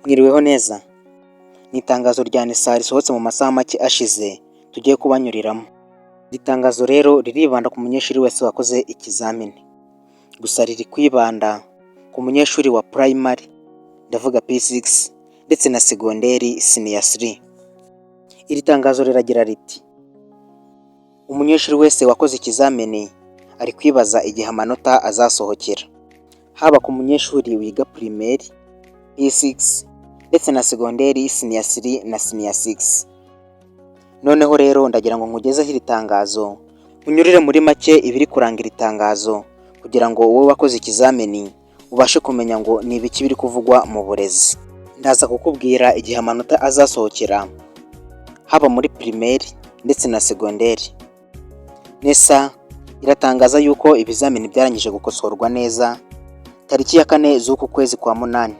Mwiriweho neza. Ni itangazo rya NESA risohotse mu masaha make ashize tugiye kubanyuriramo. Iri tangazo rero riribanda ku munyeshuri wese wakoze ikizamini. Gusa riri kwibanda ku munyeshuri wa primary, ndavuga P6 ndetse na segonderi senior 3. Iri tangazo riragira riti: umunyeshuri wese wakoze ikizamini ari kwibaza igihe amanota azasohokera. Haba ku munyeshuri wiga primaire P6 ndetse na segonderi senior 3 na senior 6. Noneho rero ndagira ngo nkugezeho iri tangazo, unyurire muri make ibiri kuranga iri tangazo kugira ngo wowe wakoze ikizamini ubashe kumenya ngo ni ibiki biri kuvugwa mu burezi. Ndaza kukubwira igihe amanota azasohokera haba muri primaire ndetse na segonderi. NESA iratangaza yuko ibizamini byarangije gukosorwa neza tariki ya 4 z'uku kwezi kwa munani.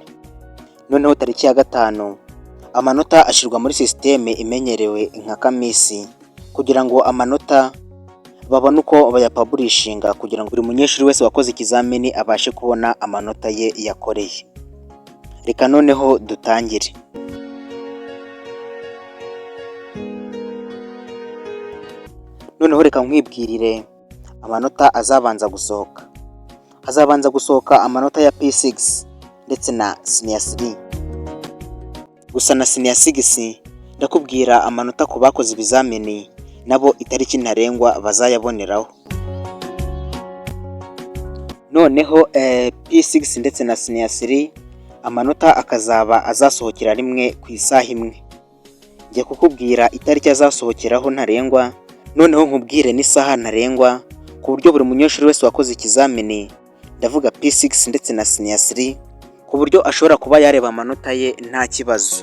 Noneho tariki ya 5 amanota ashirwa muri systeme imenyerewe nka Kamisi kugira ngo amanota babone uko bayapublishinga kugira ngo buri munyeshuri wese wakoze ikizamini abashe kubona amanota ye yakoreye. Reka noneho dutangire. Noneho reka nkwibwirire amanota azabanza gusohoka. Hazabanza gusohoka amanota ya P6 ndetse na senior 3. Gusa na senior 6 ndakubwira amanota ku bakoze ibizamini nabo itariki ntarengwa bazayaboneraho. Noneho P6 ndetse na senior 3 amanota akazaba azasohokera rimwe ku isaha imwe. Ngiye kukubwira itariki azasohokeraho ntarengwa, noneho nkubwire n'isaha ntarengwa ku buryo buri munyeshuri wese wakoze ikizamini, ndavuga P6 ndetse na senior 3, ku buryo ashobora kuba yareba amanota ye nta kibazo.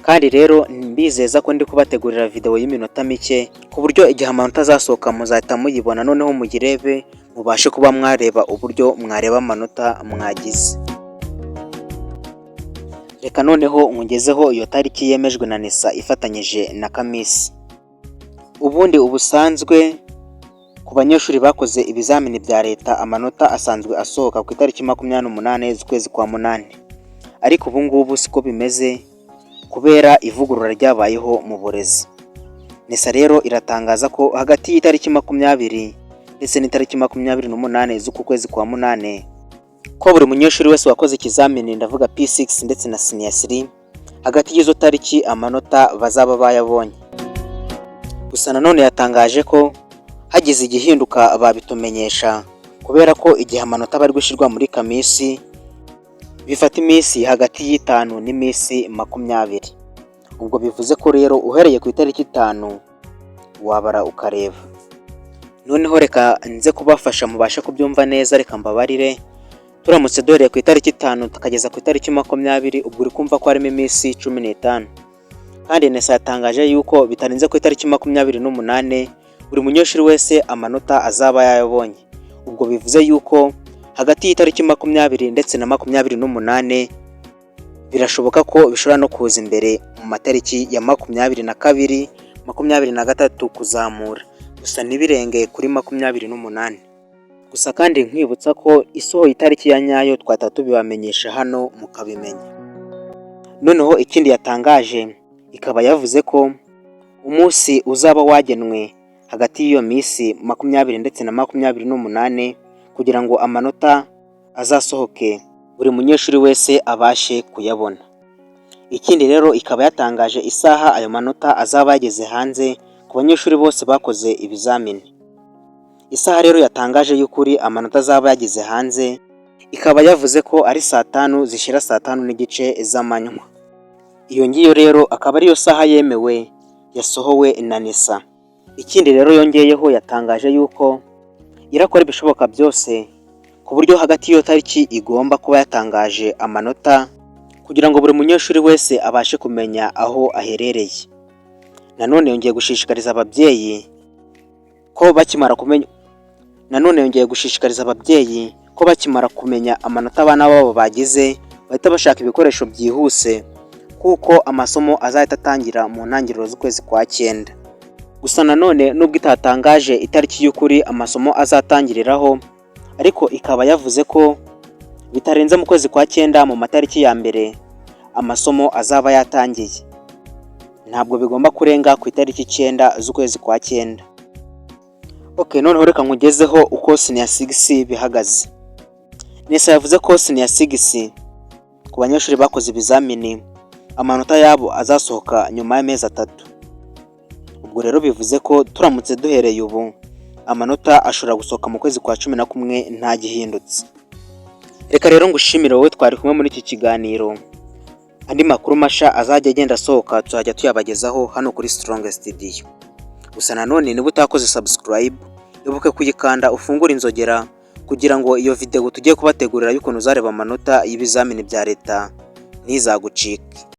Kandi rero mbizeza ko ndi kubategurira video y'iminota mike ku buryo igihe amanota azasohoka muzahita muyibona, noneho mugirebe mubashe kuba mwareba uburyo mwareba amanota mwagize. Reka noneho nkugezeho iyo tariki yemejwe na NESA ifatanyije na Kamisi. Ubundi ubusanzwe ku banyeshuri bakoze ibizamini bya leta amanota asanzwe asohoka ku itariki 28 z'ukwezi kwa munani. Ariko ubu ngubu siko bimeze kubera ivugurura ryabayeho mu burezi. NESA rero iratangaza ko hagati y'itariki 20 ndetse n'itariki 28 z'uku kwezi kwa munane ko buri munyeshuri wese wakoze ikizamini, ndavuga P6 ndetse na senior 3, hagati y'izo tariki amanota bazaba bayabonye. Gusa nanone yatangaje ko hagize igihinduka babitumenyesha kubera ko igihe amanota bari gushirwa muri Kamisi bifata iminsi hagati y'5 n'iminsi 20. Ubwo bivuze ko rero uhereye ku itariki 5 wabara ukareba. Noneho reka nze kubafasha mubashe kubyumva neza. Reka mbabarire, turamutse doreye ku itariki 5 tukageza ku itariki 20, ubwo uri kumva ko harimo iminsi 15. Kandi NESA yatangaje yuko bitarenze ku itariki 28 buri munyeshuri wese amanota azaba yayabonye. Ubwo bivuze yuko hagati y'itariki 20 ndetse na 28 birashoboka ko bishobora no kuza imbere mu matariki ya 22, 23 kuzamura. Gusa nibirenge kuri 28. Gusa kandi nkwibutsa ko isohoye itariki ya nyayo twatatu bibamenyesha hano mukabimenya. Noneho ikindi yatangaje ikaba yavuze ko umunsi uzaba wagenwe hagati y'iyo minsi 20 ndetse na 28 kugira ngo amanota azasohoke buri munyeshuri wese abashe kuyabona. Ikindi rero ikaba yatangaje isaha ayo manota azaba yageze hanze ku banyeshuri bose bakoze ibizamini. Isaha rero yatangaje y'ukuri amanota azaba yageze hanze ikaba yavuze ko ari saa 5 zishira saa 5 n'igice z'amanywa. Iyo ngiyo rero akaba ariyo saha yemewe yasohowe na NESA. Ikindi rero yongeyeho yatangaje yuko irakora ibishoboka byose ku buryo hagati y'iyo tariki igomba kuba yatangaje amanota kugira ngo buri munyeshuri wese abashe kumenya aho aherereye. Nanone yongeye gushishikariza ababyeyi ko bakimara kumenya amanota abana babo bagize bahita bashaka ibikoresho byihuse kuko amasomo azahita atangira mu ntangiriro z'ukwezi kwa 9. Gusa nanone nubwo itatangaje itariki y'ukuri amasomo azatangiriraho, ariko ikaba yavuze ko bitarenze mu kwezi kwa 9 mu matariki ya mbere amasomo azaba yatangiye. Ntabwo bigomba kurenga ku itariki 9 z'ukwezi kwa 9. Noneho reka nkugezeho uko senior 6 bihagaze. NESA yavuze ko senior 6 ku banyeshuri bakoze ibizamini amanota yabo azasohoka nyuma y'amezi 3. Ubwo rero bivuze ko turamutse duhereye ubu amanota ashobora gusohoka mu kwezi kwa 11 nta gihindutse. Reka rero ngushimire wowe twari kumwe muri iki kiganiro. Andi makuru masha azajya agenda asohoka tuzajya tuyabagezaho hano kuri Strong Studio. Gusa nanone niba utakoze subscribe ibuke kuyikanda ufungura inzogera kugira ngo iyo video tugiye kubategurira y'ukuntu uzareba amanota y'ibizamini bya leta ntizagucike.